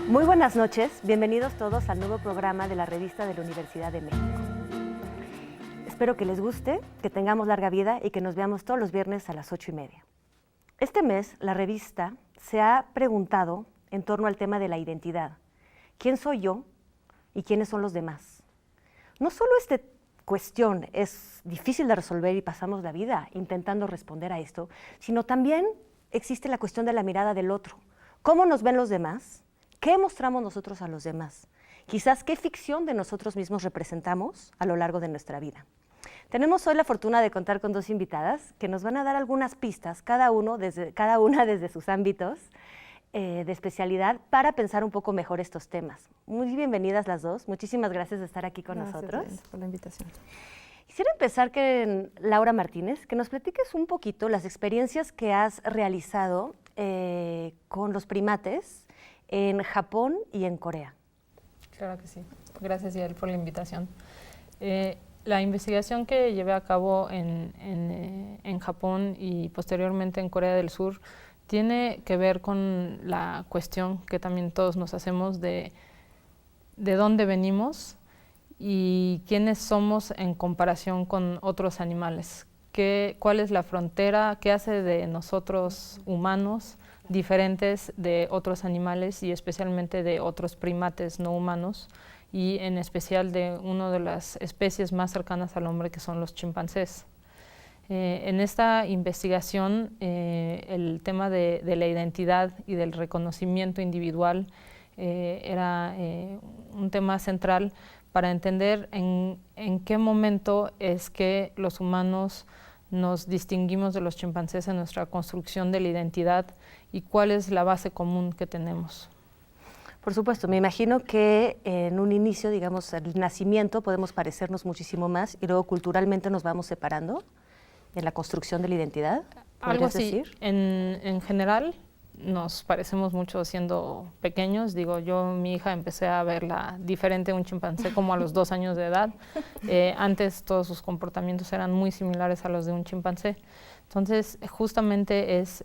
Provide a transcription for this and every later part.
Muy buenas noches, bienvenidos todos al nuevo programa de la revista de la Universidad de México. Espero que les guste, que tengamos larga vida y que nos veamos todos los viernes a las 8:30. Este mes, la revista se ha preguntado en torno al tema de la identidad. ¿Quién soy yo y quiénes son los demás? No solo esta cuestión es difícil de resolver y pasamos la vida intentando responder a esto, sino también existe la cuestión de la mirada del otro. ¿Cómo nos ven los demás? ¿Qué mostramos nosotros a los demás? Quizás qué ficción de nosotros mismos representamos a lo largo de nuestra vida. Tenemos hoy la fortuna de contar con dos invitadas que nos van a dar algunas pistas, cada una desde sus ámbitos de especialidad, para pensar un poco mejor estos temas. Muy bienvenidas las dos, muchísimas gracias de estar aquí con nosotros. Gracias por la invitación. Quisiera empezar con Laura Martínez, que nos platiques un poquito las experiencias que has realizado con los primates en Japón y en Corea. Claro que sí. Gracias, Yael, por la invitación. La investigación que llevé a cabo en Japón y posteriormente en Corea del Sur tiene que ver con la cuestión que también todos nos hacemos de dónde venimos y quiénes somos en comparación con otros animales. ¿Cuál es la frontera? ¿Qué hace de nosotros humanos diferentes de otros animales y especialmente de otros primates no humanos, y en especial de una de las especies más cercanas al hombre, que son los chimpancés? En esta investigación, el tema de la identidad y del reconocimiento individual era un tema central para entender en qué momento es que los humanos nos distinguimos de los chimpancés en nuestra construcción de la identidad y cuál es la base común que tenemos. Por supuesto, me imagino que en un inicio, digamos, el nacimiento, podemos parecernos muchísimo más y luego culturalmente nos vamos separando en la construcción de la identidad. Algo así, decir? En general nos parecemos mucho siendo pequeños. Digo, mi hija empecé a verla diferente a un chimpancé como a los 2 años de edad. Antes todos sus comportamientos eran muy similares a los de un chimpancé. Entonces, justamente es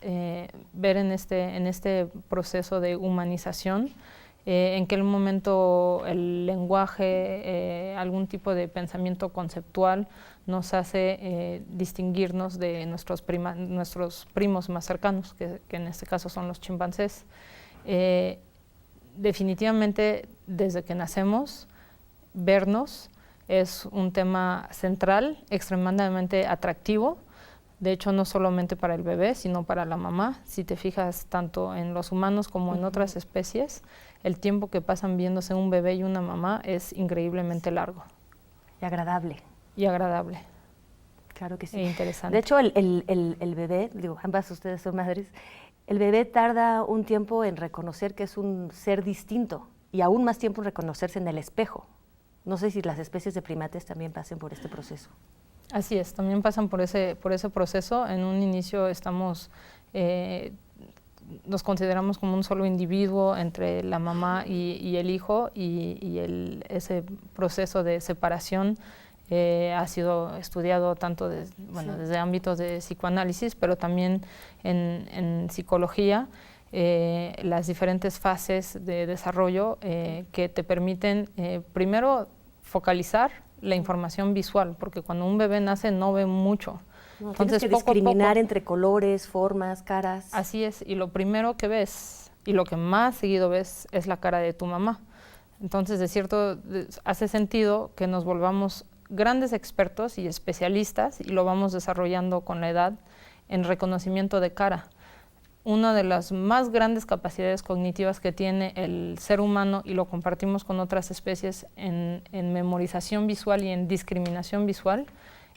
ver en este proceso de humanización en qué momento el lenguaje, algún tipo de pensamiento conceptual nos hace distinguirnos de nuestros primos más cercanos, que en este caso son los chimpancés. Definitivamente, desde que nacemos, vernos es un tema central, extremadamente atractivo. De hecho, no solamente para el bebé, sino para la mamá. Si te fijas tanto en los humanos como en otras especies, el tiempo que pasan viéndose un bebé y una mamá es increíblemente largo. Y agradable. Y agradable. Claro que sí. E interesante. De hecho, el bebé, digo, ambas ustedes son madres, el bebé tarda un tiempo en reconocer que es un ser distinto y aún más tiempo en reconocerse en el espejo. No sé si las especies de primates también pasen por este proceso. Así es, también pasan por ese proceso. En un inicio nos consideramos como un solo individuo entre la mamá y el hijo, y ese proceso de separación ha sido estudiado tanto desde ámbitos de psicoanálisis, pero también en psicología, las diferentes fases de desarrollo que te permiten primero focalizar la información visual, porque cuando un bebé nace no ve mucho. No, entonces, tienes que discriminar entre colores, formas, caras. Así es, y lo primero que ves, y lo que más seguido ves, es la cara de tu mamá. Entonces, hace sentido que nos volvamos grandes expertos y especialistas, y lo vamos desarrollando con la edad, en reconocimiento de cara. Una de las más grandes capacidades cognitivas que tiene el ser humano, y lo compartimos con otras especies en memorización visual y en discriminación visual,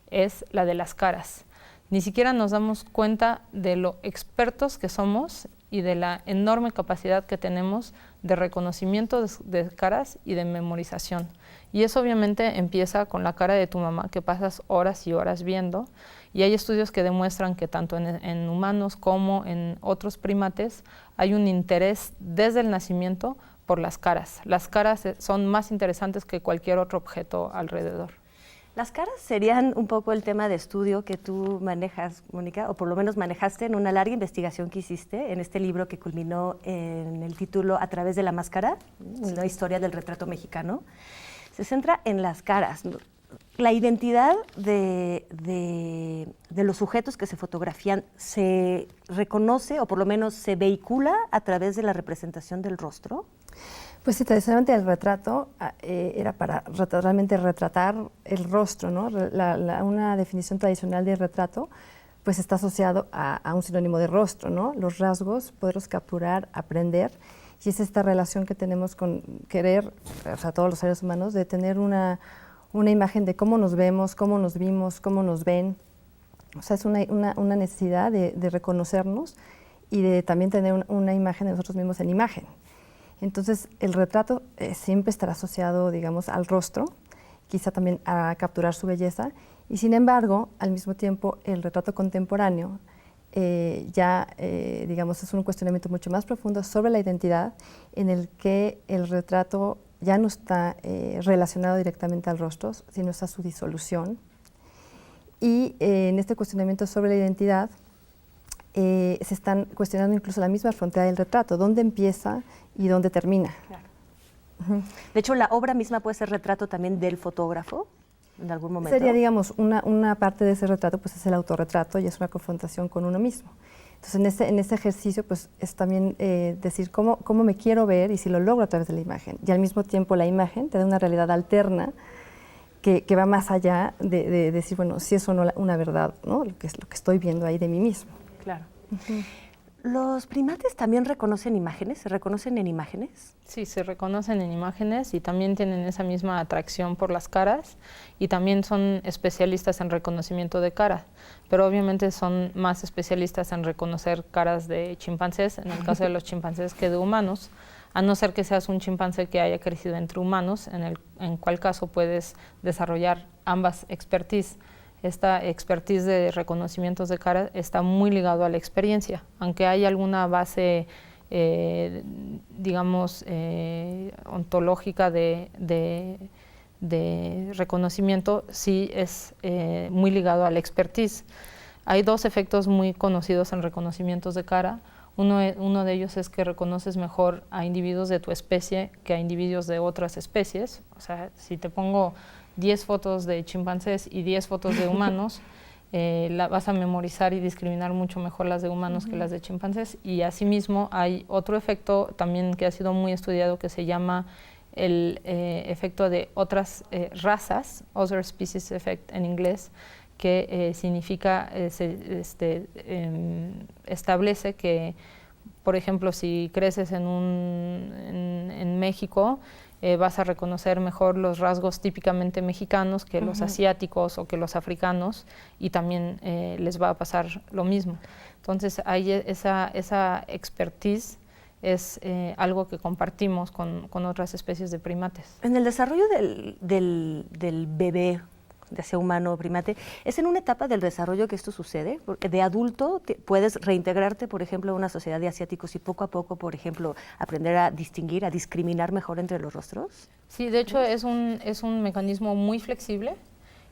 es la de las caras. Ni siquiera nos damos cuenta de lo expertos que somos y de la enorme capacidad que tenemos de reconocimiento de caras y de memorización. Y eso obviamente empieza con la cara de tu mamá, que pasas horas y horas viendo, y hay estudios que demuestran que tanto en humanos como en otros primates hay un interés desde el nacimiento por las caras. Las caras son más interesantes que cualquier otro objeto alrededor. Las caras serían un poco el tema de estudio que tú manejas, Mónica, o por lo menos manejaste en una larga investigación que hiciste en este libro que culminó en el título A través de la máscara, una historia del retrato mexicano. Se centra en las caras, ¿no? La identidad de los sujetos que se fotografían se reconoce o por lo menos se vehicula a través de la representación del rostro. Pues sí, tradicionalmente el retrato era para realmente retratar el rostro, ¿no? Una definición tradicional de retrato pues está asociado a un sinónimo de rostro, ¿no? Los rasgos, poderlos capturar, aprender, y es esta relación que tenemos con querer, o sea, todos los seres humanos, de tener una imagen de cómo nos vemos, cómo nos vimos, cómo nos ven. O sea, es una necesidad de reconocernos y de también tener una imagen de nosotros mismos en imagen. Entonces, el retrato siempre estará asociado, digamos, al rostro, quizá también a capturar su belleza, y sin embargo, al mismo tiempo, el retrato contemporáneo digamos, es un cuestionamiento mucho más profundo sobre la identidad, en el que el retrato ya no está relacionado directamente al rostro, sino es a su disolución. Y en este cuestionamiento sobre la identidad, se están cuestionando incluso la misma frontera del retrato, dónde empieza y dónde termina. Claro. De hecho, la obra misma puede ser retrato también del fotógrafo, en algún momento. Sería, digamos, una parte de ese retrato, pues es el autorretrato y es una confrontación con uno mismo. Entonces, en ese ejercicio, pues es también decir cómo me quiero ver y si lo logro a través de la imagen. Y al mismo tiempo la imagen te da una realidad alterna que va más allá de decir, bueno, si es o no una verdad, ¿no? Lo que estoy viendo ahí de mí mismo. Claro. ¿Los primates también reconocen imágenes? ¿Se reconocen en imágenes? Sí, se reconocen en imágenes y también tienen esa misma atracción por las caras y también son especialistas en reconocimiento de cara, pero obviamente son más especialistas en reconocer caras de chimpancés, en el caso de los chimpancés, que de humanos, a no ser que seas un chimpancé que haya crecido entre humanos, en cual caso puedes desarrollar ambas expertise. Esta expertise de reconocimientos de cara está muy ligado a la experiencia, aunque hay alguna base, digamos, ontológica de reconocimiento, sí es muy ligado a la expertise. Hay dos efectos muy conocidos en reconocimientos de cara. Uno de ellos es que reconoces mejor a individuos de tu especie que a individuos de otras especies. O sea, si te pongo 10 fotos de chimpancés y 10 fotos de humanos, vas a memorizar y discriminar mucho mejor las de humanos que las de chimpancés. Y asimismo hay otro efecto también que ha sido muy estudiado que se llama el efecto de otras razas, Other Species Effect en inglés, que significa, establece que, por ejemplo, si creces en México, vas a reconocer mejor los rasgos típicamente mexicanos que los asiáticos o que los africanos, y también les va a pasar lo mismo. Entonces, hay esa expertise es algo que compartimos con otras especies de primates. En el desarrollo del bebé, ya sea humano o primate, ¿es en una etapa del desarrollo que esto sucede? Porque de adulto puedes reintegrarte, por ejemplo, a una sociedad de asiáticos y poco a poco, por ejemplo, aprender a distinguir, a discriminar mejor entre los rostros. Sí, de hecho es un mecanismo muy flexible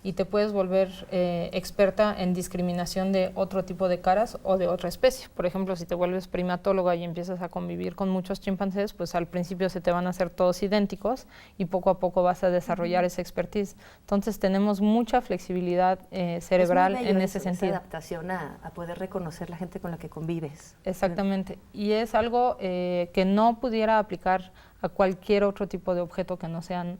y te puedes volver experta en discriminación de otro tipo de caras o de otra especie. Por ejemplo, si te vuelves primatóloga y empiezas a convivir con muchos chimpancés, pues al principio se te van a hacer todos idénticos y poco a poco vas a desarrollar esa expertise. Entonces tenemos mucha flexibilidad cerebral en ese sentido. Esa adaptación a poder reconocer la gente con la que convives. Exactamente. Y es algo que no pudiera aplicar a cualquier otro tipo de objeto que no sean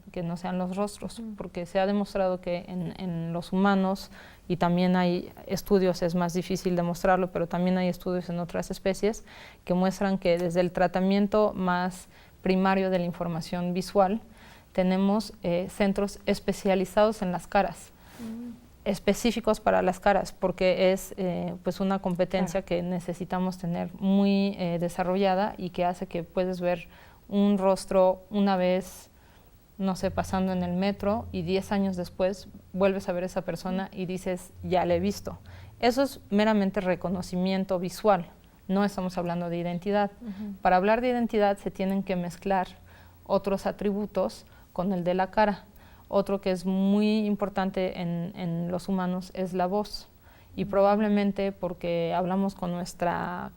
los rostros, porque se ha demostrado que en los humanos, y también hay estudios, es más difícil demostrarlo, pero también hay estudios en otras especies que muestran que desde el tratamiento más primario de la información visual tenemos centros especializados en las caras, específicos para las caras, porque es pues una competencia que necesitamos tener muy desarrollada y que hace que puedes ver un rostro una vez, no sé, pasando en el metro, y 10 años después vuelves a ver a esa persona y dices, ya la he visto. Eso es meramente reconocimiento visual, no estamos hablando de identidad. Para hablar de identidad se tienen que mezclar otros atributos con el de la cara. Otro que es muy importante en los humanos es la voz. Y probablemente porque hablamos con nuestra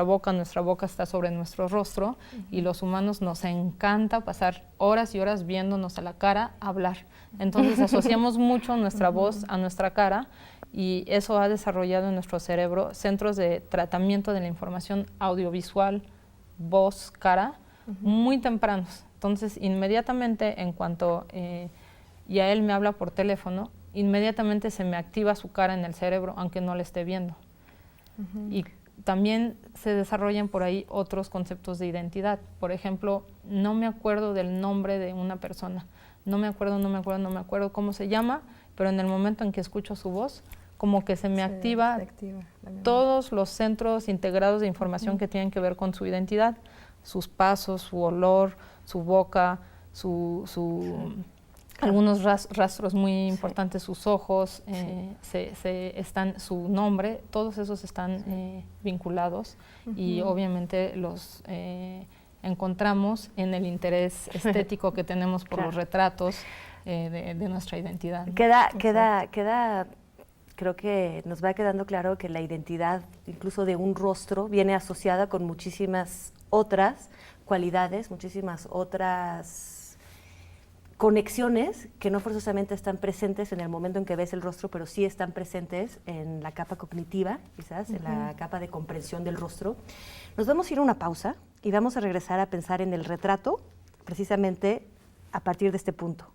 boca está sobre nuestro rostro, y los humanos nos encanta pasar horas y horas viéndonos a la cara hablar. Entonces asociamos mucho nuestra voz a nuestra cara, y eso ha desarrollado en nuestro cerebro centros de tratamiento de la información audiovisual, voz, cara, muy tempranos. Entonces inmediatamente, en cuanto y a él me habla por teléfono, inmediatamente se me activa su cara en el cerebro, aunque no le esté viendo. Y también se desarrollan por ahí otros conceptos de identidad. Por ejemplo, no me acuerdo del nombre de una persona, no me acuerdo cómo se llama, pero en el momento en que escucho su voz, como que se me activa todos los centros integrados de información que tienen que ver con su identidad, sus pasos, su olor, su boca, algunos rastros muy importantes, sus ojos, su nombre, todos esos están vinculados, y obviamente los encontramos en el interés estético que tenemos por los retratos de nuestra identidad, ¿no? Creo que nos va quedando claro que la identidad, incluso de un rostro, viene asociada con muchísimas otras cualidades, muchísimas otras conexiones que no forzosamente están presentes en el momento en que ves el rostro, pero sí están presentes en la capa cognitiva, quizás, en la capa de comprensión del rostro. Nos vamos a ir a una pausa y vamos a regresar a pensar en el retrato, precisamente a partir de este punto.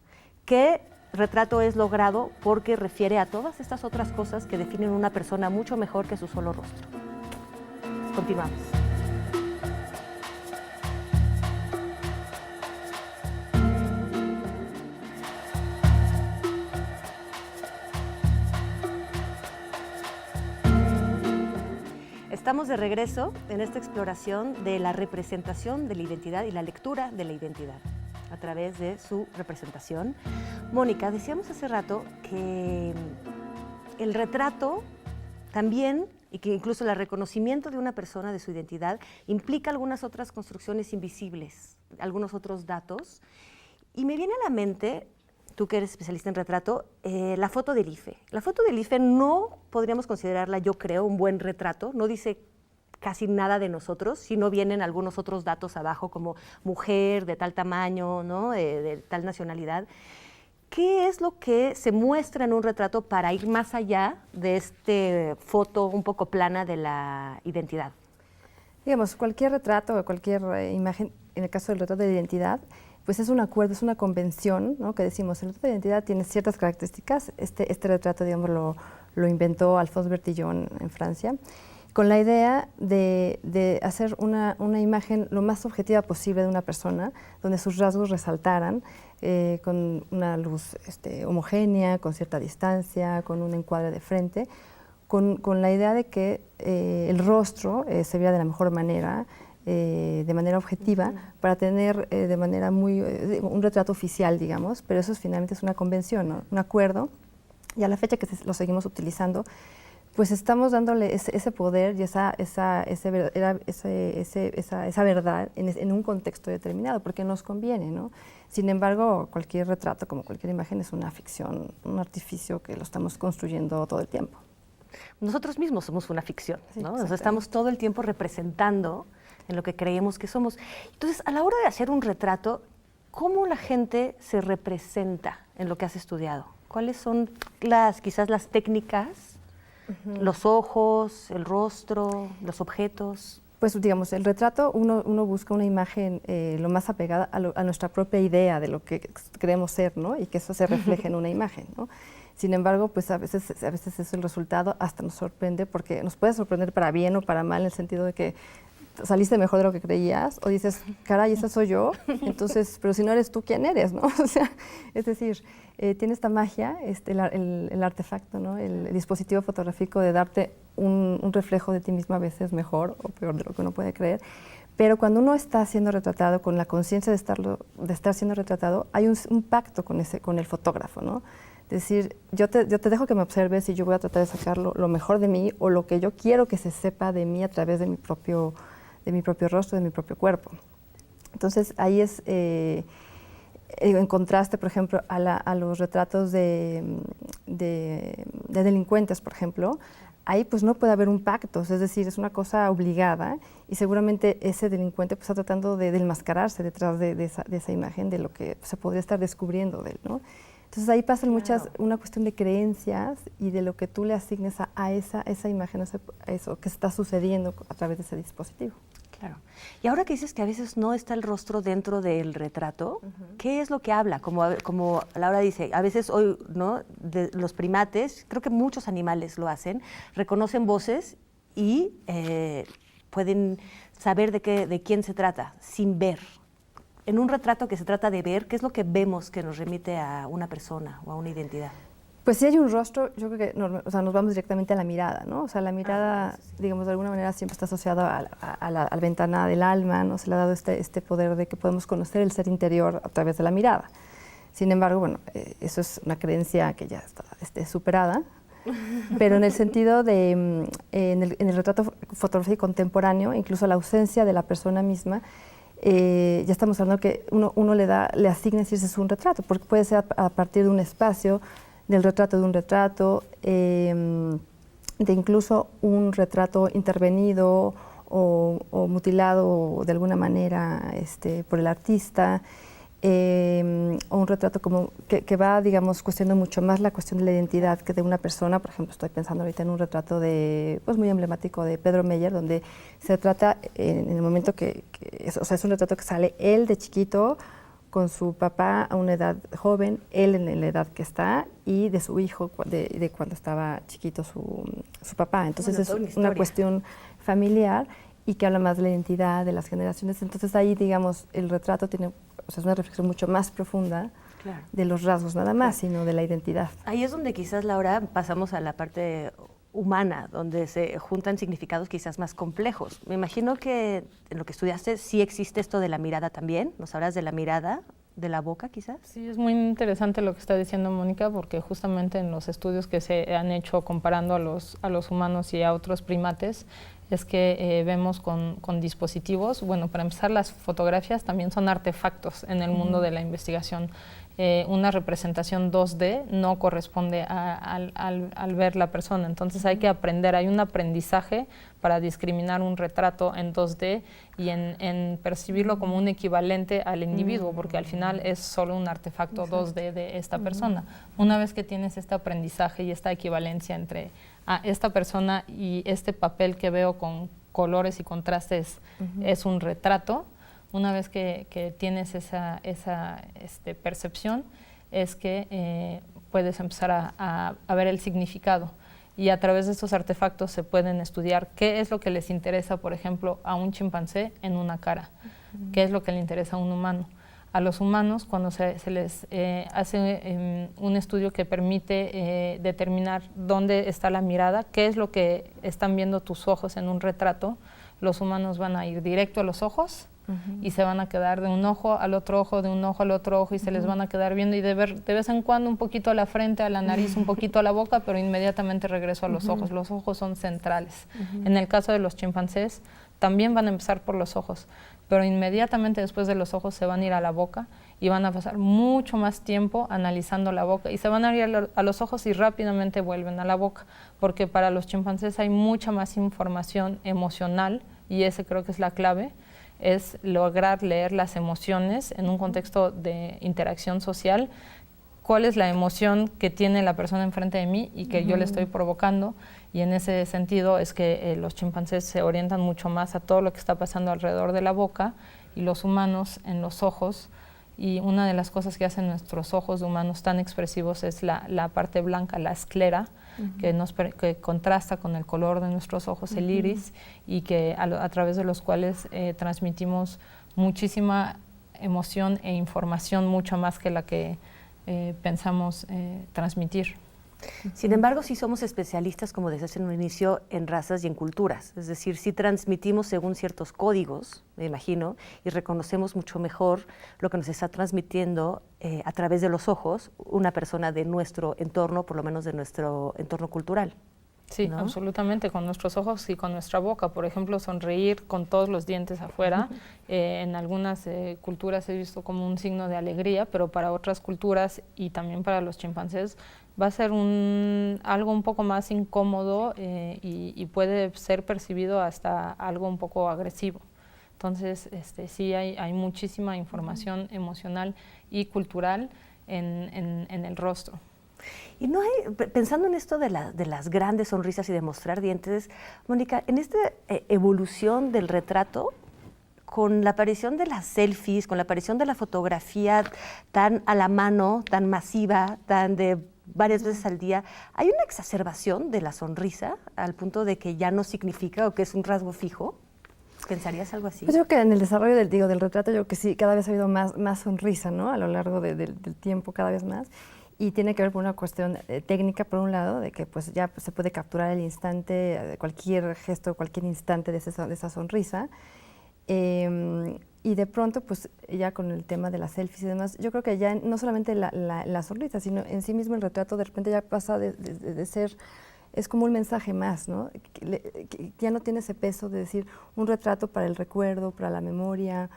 ¿Qué retrato es logrado? Porque refiere a todas estas otras cosas que definen una persona mucho mejor que su solo rostro. Continuamos. Estamos de regreso en esta exploración de la representación de la identidad y la lectura de la identidad a través de su representación. Mónica, decíamos hace rato que el retrato también, y que incluso el reconocimiento de una persona, de su identidad, implica algunas otras construcciones invisibles, algunos otros datos. Y me viene a la mente, tú que eres especialista en retrato, la foto del IFE. La foto del IFE no podríamos considerarla, yo creo, un buen retrato. No dice casi nada de nosotros, si no vienen algunos otros datos abajo, como mujer, de tal tamaño, ¿no? de tal nacionalidad. ¿Qué es lo que se muestra en un retrato para ir más allá de esta foto un poco plana de la identidad? Digamos, cualquier retrato o cualquier imagen, en el caso del retrato de identidad, pues es un acuerdo, es una convención, ¿no? Que decimos, el retrato de identidad tiene ciertas características. Este retrato, digamos, lo inventó Alphonse Bertillon en Francia, con la idea de hacer una imagen lo más objetiva posible de una persona, donde sus rasgos resaltaran, con una luz homogénea, con cierta distancia, con un encuadre de frente, con la idea de que el rostro se vea de la mejor manera, de manera objetiva, para tener de manera un retrato oficial, digamos, pero eso finalmente es una convención, ¿no? Un acuerdo, y a la fecha que lo seguimos utilizando, pues estamos dándole ese poder y esa verdad en un contexto determinado, porque nos conviene, ¿no? Sin embargo, cualquier retrato, como cualquier imagen, es una ficción, un artificio que lo estamos construyendo todo el tiempo. Nosotros mismos somos una ficción, ¿no? Nos estamos todo el tiempo representando en lo que creemos que somos. Entonces, a la hora de hacer un retrato, ¿cómo la gente se representa en lo que has estudiado? ¿Cuáles son quizás las técnicas, los ojos, el rostro, los objetos? Pues digamos, el retrato, uno busca una imagen lo más apegada a nuestra propia idea de lo que creemos ser, ¿no? Y que eso se refleje en una imagen, ¿no? Sin embargo, pues a veces es el resultado, hasta nos sorprende, porque nos puede sorprender para bien o para mal, en el sentido de que saliste mejor de lo que creías, o dices, caray, esa soy yo, entonces, pero si no eres tú, ¿quién eres, no? O sea, es decir, tiene esta magia, el artefacto, ¿no? El dispositivo fotográfico de darte un reflejo de ti misma, a veces mejor o peor de lo que uno puede creer. Pero cuando uno está siendo retratado, con la conciencia de estar siendo retratado, hay un pacto con el fotógrafo, ¿no? Es decir, yo te dejo que me observes y yo voy a tratar de sacar lo mejor de mí, o lo que yo quiero que se sepa de mí a través de mi propio rostro, de mi propio cuerpo. Entonces, ahí en contraste, por ejemplo, a los retratos de delincuentes, por ejemplo, ahí pues no puede haber un pacto, es decir, es una cosa obligada y seguramente ese delincuente pues, está tratando de enmascararse detrás de esa imagen de lo que se podría estar descubriendo de él, ¿no? Entonces ahí pasan una cuestión de creencias y de lo que tú le asignes a esa imagen, a eso que está sucediendo a través de ese dispositivo. Claro. Y ahora que dices que a veces no está el rostro dentro del retrato, ¿qué es lo que habla? Como Laura dice, a veces hoy, ¿no? Los primates, creo que muchos animales lo hacen, reconocen voces y pueden saber de quién se trata sin ver. En un retrato que se trata de ver, ¿qué es lo que vemos que nos remite a una persona o a una identidad? Pues si hay un rostro, yo creo que nos vamos directamente a la mirada, ¿no? O sea, la mirada, digamos, de alguna manera siempre está asociada a la ventana del alma, ¿no? Se le ha dado este poder de que podemos conocer el ser interior a través de la mirada. Sin embargo, bueno, eso es una creencia que ya está superada, pero en el sentido de, en el retrato fotográfico contemporáneo, incluso la ausencia de la persona misma, ya estamos hablando que uno le asigna si ese es un retrato, porque puede ser a partir de un espacio, del retrato de un retrato, de incluso un retrato intervenido o mutilado de alguna manera por el artista, o un retrato como que va, digamos, cuestionando mucho más la cuestión de la identidad que de una persona. Por ejemplo, estoy pensando ahorita en un retrato pues muy emblemático de Pedro Meyer, donde se trata en el momento es un retrato que sale él de chiquito, con su papá a una edad joven, él en la edad que está, y de su hijo de cuando estaba chiquito su papá. Entonces es una cuestión familiar y que habla más de la identidad, de las generaciones. Entonces ahí, digamos, el retrato tiene, es una reflexión mucho más profunda de los rasgos nada más, sino de la identidad. Ahí es donde quizás, Laura, pasamos a la parte humana, donde se juntan significados quizás más complejos. Me imagino que en lo que estudiaste sí existe esto de la mirada también. ¿Nos hablas de la mirada, de la boca quizás? Sí, es muy interesante lo que está diciendo Mónica, porque justamente en los estudios que se han hecho comparando a los humanos y a otros primates, es que vemos con dispositivos, bueno, para empezar, las fotografías también son artefactos en el mundo de la investigación. Una representación 2D no corresponde al ver la persona, entonces hay que aprender, hay un aprendizaje para discriminar un retrato en 2D y en percibirlo como un equivalente al individuo, porque al final es solo un artefacto 2D de esta persona. Una vez que tienes este aprendizaje y esta equivalencia entre esta persona y este papel que veo con colores y contrastes es un retrato, una vez que tienes esa percepción, es que puedes empezar a ver el significado. Y a través de estos artefactos se pueden estudiar qué es lo que les interesa, por ejemplo, a un chimpancé en una cara, qué es lo que le interesa a un humano. A los humanos, cuando se les hace un estudio que permite determinar dónde está la mirada, qué es lo que están viendo tus ojos en un retrato, los humanos van a ir directo a los ojos, y se van a quedar de un ojo al otro ojo, de un ojo al otro ojo, y se les van a quedar viendo y de vez en cuando un poquito a la frente, a la nariz, un poquito a la boca, pero inmediatamente regreso a los ojos. Los ojos son centrales. En el caso de los chimpancés, también van a empezar por los ojos, pero inmediatamente después de los ojos se van a ir a la boca y van a pasar mucho más tiempo analizando la boca, y se van a ir a los ojos y rápidamente vuelven a la boca, porque para los chimpancés hay mucha más información emocional, y ese creo que es la clave, es lograr leer las emociones en un contexto de interacción social, cuál es la emoción que tiene la persona enfrente de mí y que yo le estoy provocando, y en ese sentido es que los chimpancés se orientan mucho más a todo lo que está pasando alrededor de la boca y los humanos en los ojos. Y una de las cosas que hacen nuestros ojos de humanos tan expresivos es la parte blanca, la esclera, que contrasta con el color de nuestros ojos, el iris, y que a través de los cuales transmitimos muchísima emoción e información, mucho más que la que pensamos transmitir. Sin embargo, sí somos especialistas, como decías en un inicio, en razas y en culturas. Es decir, sí transmitimos según ciertos códigos, me imagino, y reconocemos mucho mejor lo que nos está transmitiendo a través de los ojos una persona de nuestro entorno, por lo menos de nuestro entorno cultural. Sí, ¿no? absolutamente, con nuestros ojos y con nuestra boca. Por ejemplo, sonreír con todos los dientes afuera. En algunas culturas he visto como un signo de alegría, pero para otras culturas y también para los chimpancés va a ser algo un poco más incómodo y puede ser percibido hasta algo un poco agresivo. Entonces, sí hay muchísima información emocional y cultural en el rostro. Y no hay, pensando en esto de las grandes sonrisas y de mostrar dientes, Mónica, en esta evolución del retrato, con la aparición de las selfies, con la aparición de la fotografía tan a la mano, tan masiva, tan de varias veces al día, ¿hay una exacerbación de la sonrisa al punto de que ya no significa o que es un rasgo fijo? ¿Pensarías algo así? Pues yo creo que en el desarrollo del retrato, yo creo que sí, cada vez ha habido más sonrisa, ¿no? A lo largo del tiempo, cada vez más. Y tiene que ver con una cuestión técnica, por un lado, de que pues ya se puede capturar el instante, cualquier gesto, cualquier instante de esa sonrisa. Y de pronto, pues ya con el tema de las selfies y demás, yo creo que ya no solamente la sonrisa, sino en sí mismo el retrato de repente ya pasa de ser, es como un mensaje más, ¿no? Que ya no tiene ese peso de decir un retrato para el recuerdo, para la memoria,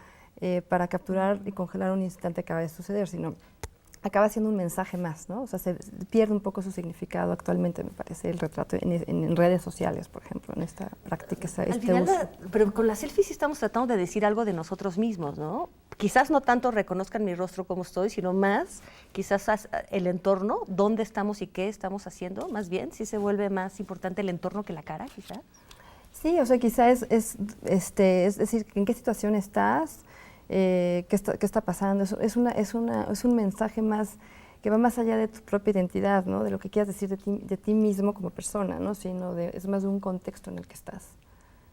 para capturar y congelar un instante que acaba de suceder, sino acaba siendo un mensaje más, ¿no? O sea, se pierde un poco su significado actualmente, me parece, el retrato en redes sociales, por ejemplo, en esta práctica. Al final, pero con las selfies sí estamos tratando de decir algo de nosotros mismos, ¿no? Quizás no tanto reconozcan mi rostro como estoy, sino más quizás el entorno, dónde estamos y qué estamos haciendo, más bien, sí se vuelve más importante el entorno que la cara, quizás. Sí, o sea, quizás es decir, en qué situación estás, qué está pasando. Es un mensaje más que va más allá de tu propia identidad, ¿no? De lo que quieras decir de ti mismo como persona, ¿no? Sino es más de un contexto en el que estás.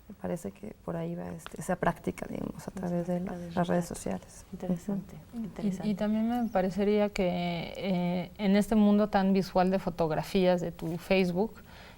Me parece que por ahí va esa práctica, digamos, a través de las redes sociales. Interesante, interesante. Y también me parecería que en este mundo tan visual de fotografías de tu Facebook,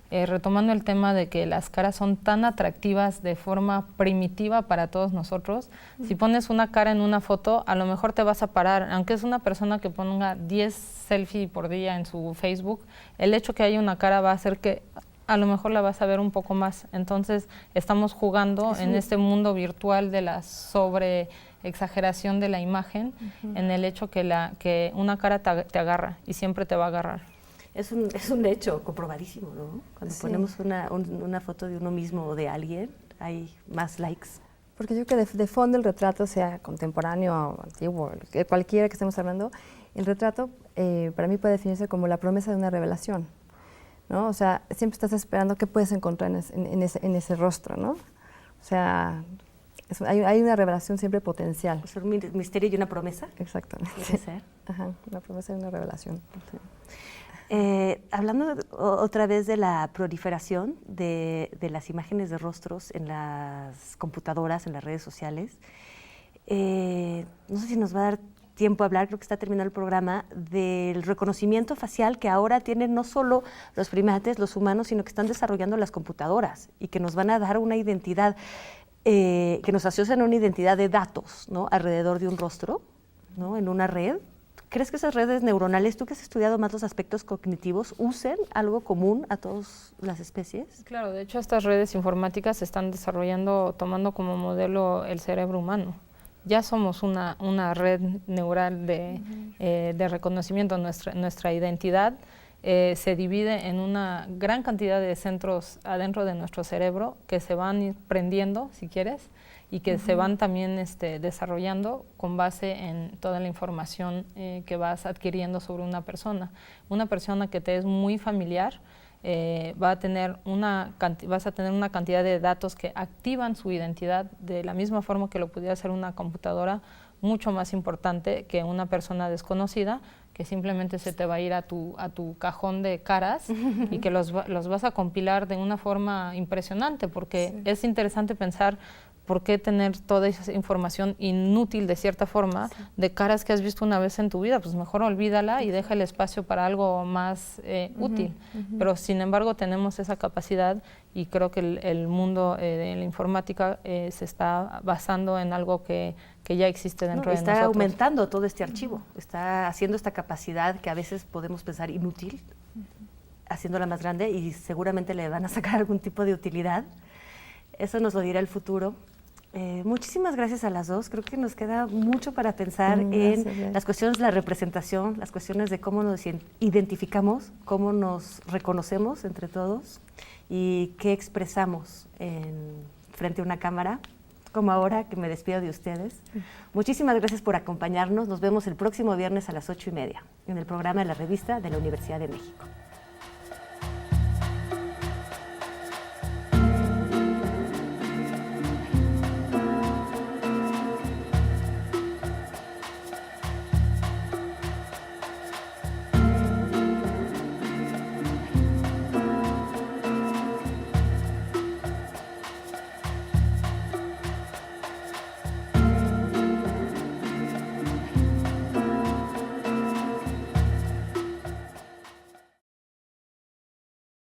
retomando el tema de que las caras son tan atractivas de forma primitiva para todos nosotros, si pones una cara en una foto, a lo mejor te vas a parar, aunque es una persona que ponga 10 selfies por día en su Facebook, el hecho que haya una cara va a hacer que a lo mejor la vas a ver un poco más. Entonces estamos jugando en este mundo virtual de la sobreexageración de la imagen, en el hecho que una cara te agarra y siempre te va a agarrar. Es un hecho comprobadísimo, ¿no? Cuando ponemos una foto de uno mismo o de alguien, hay más likes. Porque yo creo que de fondo el retrato, sea contemporáneo o antiguo, cualquiera que estemos hablando, el retrato para mí puede definirse como la promesa de una revelación, ¿no? O sea, siempre estás esperando qué puedes encontrar en ese rostro, ¿no? O sea, hay una revelación siempre potencial. ¿Es un misterio y una promesa? Exactamente. Puede ser. Ajá, una promesa y una revelación. Sí. Hablando otra vez de la proliferación de las imágenes de rostros en las computadoras, en las redes sociales, no sé si nos va a dar tiempo a hablar, creo que está terminando el programa, del reconocimiento facial que ahora tienen no solo los primates, los humanos, sino que están desarrollando las computadoras y que nos van a dar una identidad, que nos asocian a una identidad de datos, ¿no? Alrededor de un rostro, ¿no? En una red. ¿Crees que esas redes neuronales, tú que has estudiado más los aspectos cognitivos, usen algo común a todas las especies? Claro, de hecho estas redes informáticas se están desarrollando tomando como modelo el cerebro humano. Ya somos una red neural de reconocimiento. Nuestra identidad se divide en una gran cantidad de centros adentro de nuestro cerebro que se van ir prendiendo, si quieres, y que se van también desarrollando con base en toda la información que vas adquiriendo sobre una persona. Una persona que te es muy familiar vas a tener una cantidad de datos que activan su identidad de la misma forma que lo pudiera hacer una computadora, mucho más importante que una persona desconocida que simplemente se te va a ir a tu cajón de caras y que los vas a compilar de una forma impresionante, porque es interesante pensar ¿por qué tener toda esa información inútil de cierta forma de caras que has visto una vez en tu vida? Pues mejor olvídala y deja el espacio para algo más útil. Pero sin embargo tenemos esa capacidad y creo que el mundo de la informática se está basando en algo que ya existe dentro de nosotros. Está aumentando todo este archivo, está haciendo esta capacidad que a veces podemos pensar inútil, haciéndola más grande y seguramente le van a sacar algún tipo de utilidad. Eso nos lo dirá el futuro. Muchísimas gracias a las dos. Creo que nos queda mucho para pensar en las cuestiones de la representación, las cuestiones de cómo nos identificamos, cómo nos reconocemos entre todos y qué expresamos frente a una cámara, como ahora que me despido de ustedes. Muchísimas gracias por acompañarnos. Nos vemos el próximo viernes a las 8:30 en el programa de la Revista de la Universidad de México.